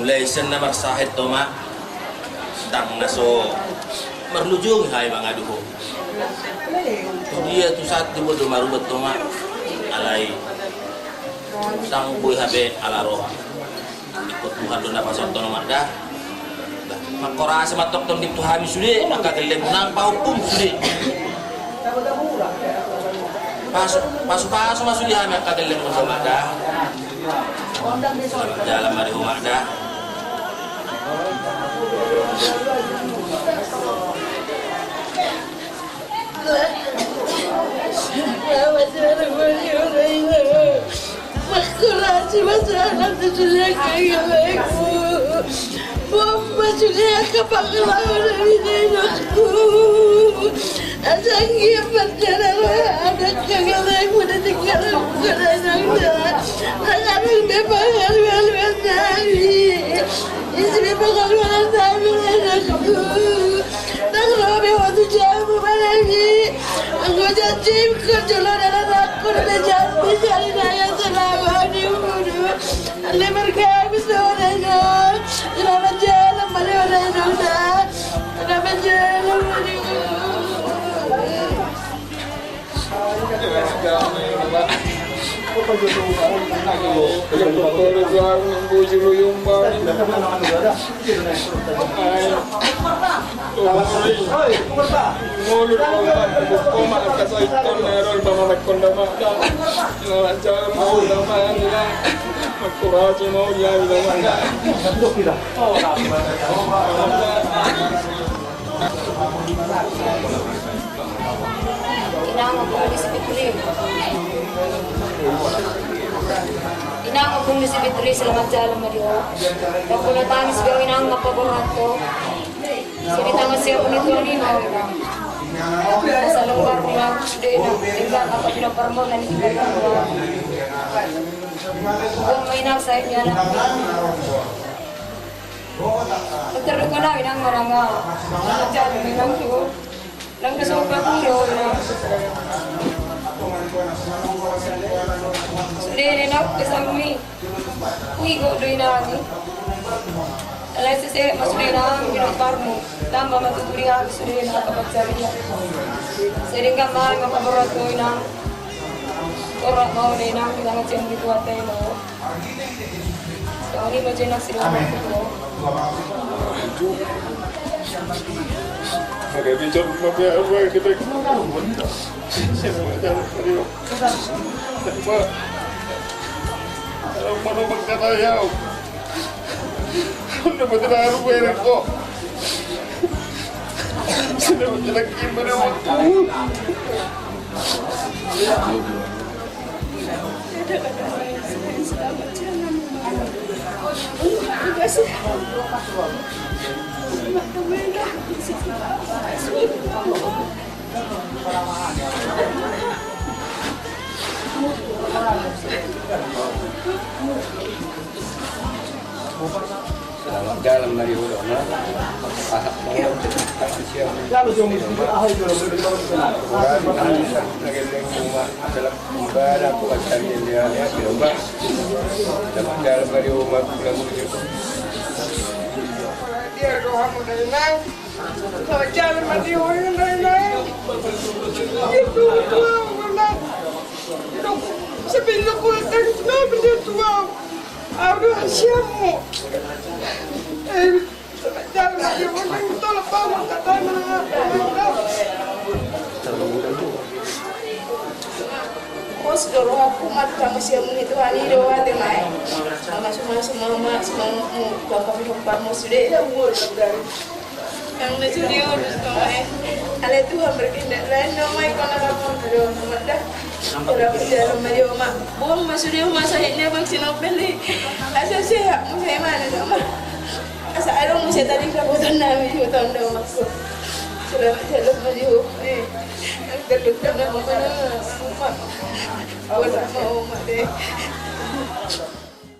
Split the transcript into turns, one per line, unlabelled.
mulai sen na marsahid to ma tang naso merlujung hai mga duho dia tu saat tibo do marubat to ma alai sang boy habe ala roh ikut Tuhan do na pasonto no dah makora sa matok tong dip Tuhan sude maka gelem nang pahukum sude pasu masuk di hame maka gelem no dah dalam hari rumah dah
Makurasi masalah sudah kehilanganku. Bomba sudah kepakalan dari nenekku. Asangnya berjalan ada kehilangan pada tinggal kehilangan. Sekarang memang harus dari. Istri pengaluan dari nenekku. Tak lebih waktu jam lagi. Aku janji kerja dalam aku dan janji cari daya selama di ujung. Lebar kami seorang selamat jalan pada orang selamat jalan pada
Inang akong si Fitri selamat jalan Mario. Tapos natangis ko inang mapaborat ko. Salita nga siya kung ito rin ako. Sa lugar ko lang sudah na tinggal ako pinaparmo na nitigal ko. Kung may inang sa inyo na. Pagtaro ko na inang marangal. Selamat jalan inang ko. Lang kasukat ko yun. Sudah enak kesami, kui go doy na ni. Alay se masuri na ginamparmo, tamba matuturi ha sudah na kapagsabi niya. Sering ka mahal makabarat ko na ora mau na ina kita ngajeng di kuat tayo. Ini macam nak sila ko.
Ada di jam apa kita mana berkata ya, sudah berterang rupiah kok, sudah berterang gimana waktu.
Selamat jalan dari Udona.
Lalu jom ahai jom
dalam ibadah puasa dia coba selamat jalan dari umat pulang
dia roh dari nang. Kalau jalan mati orang dari nang. Itu orang. Sebelum aku akan sudah berdoa. Aku siamu. Jangan lagi orang tolak bangun kata Kos doro aku mata masih menit hari doa demai. Semua bapak bapak mau sudah dah umur dari. Yang studio semua. Ada Tuhan berkehendak lain domai kalau kamu doa nama dah. Orang berjalan Mario mak, buang masuk dia rumah sahihnya vaksin opeli. Asal sihat, musik mana sama? Asal ada musik tadi kabutan nami, kabutan dah masuk. Sudah jalan Mario, kedua nama mana? Mak, buat mau mak deh.